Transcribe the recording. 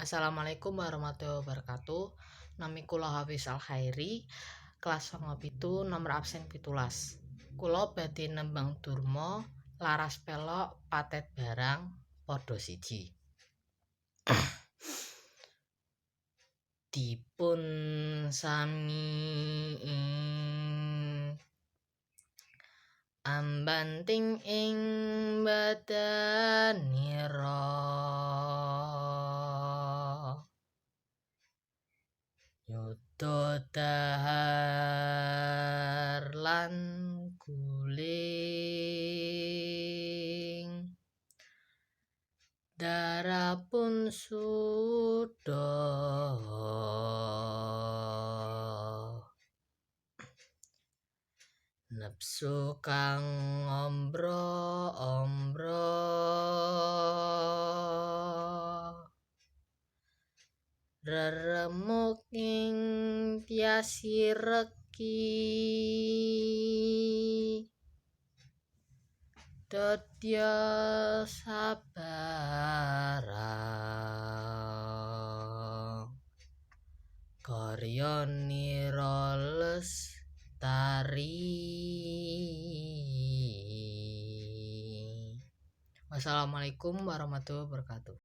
Assalamualaikum warahmatullahi wabarakatuh. Nami kula Hafiz Al Khairi, kelas 9 nomor absen 17. Kula badhe nembang durma laras pelok patet barang padha siji. Dipun sami ambanting ing badanira nyuda dahar lan guling darapun suda nepsu kang ombro-ombro reremuk ing tiasi reki dodya sabarang karyanira lestari. Wassalamualaikum warahmatullahi wabarakatuh.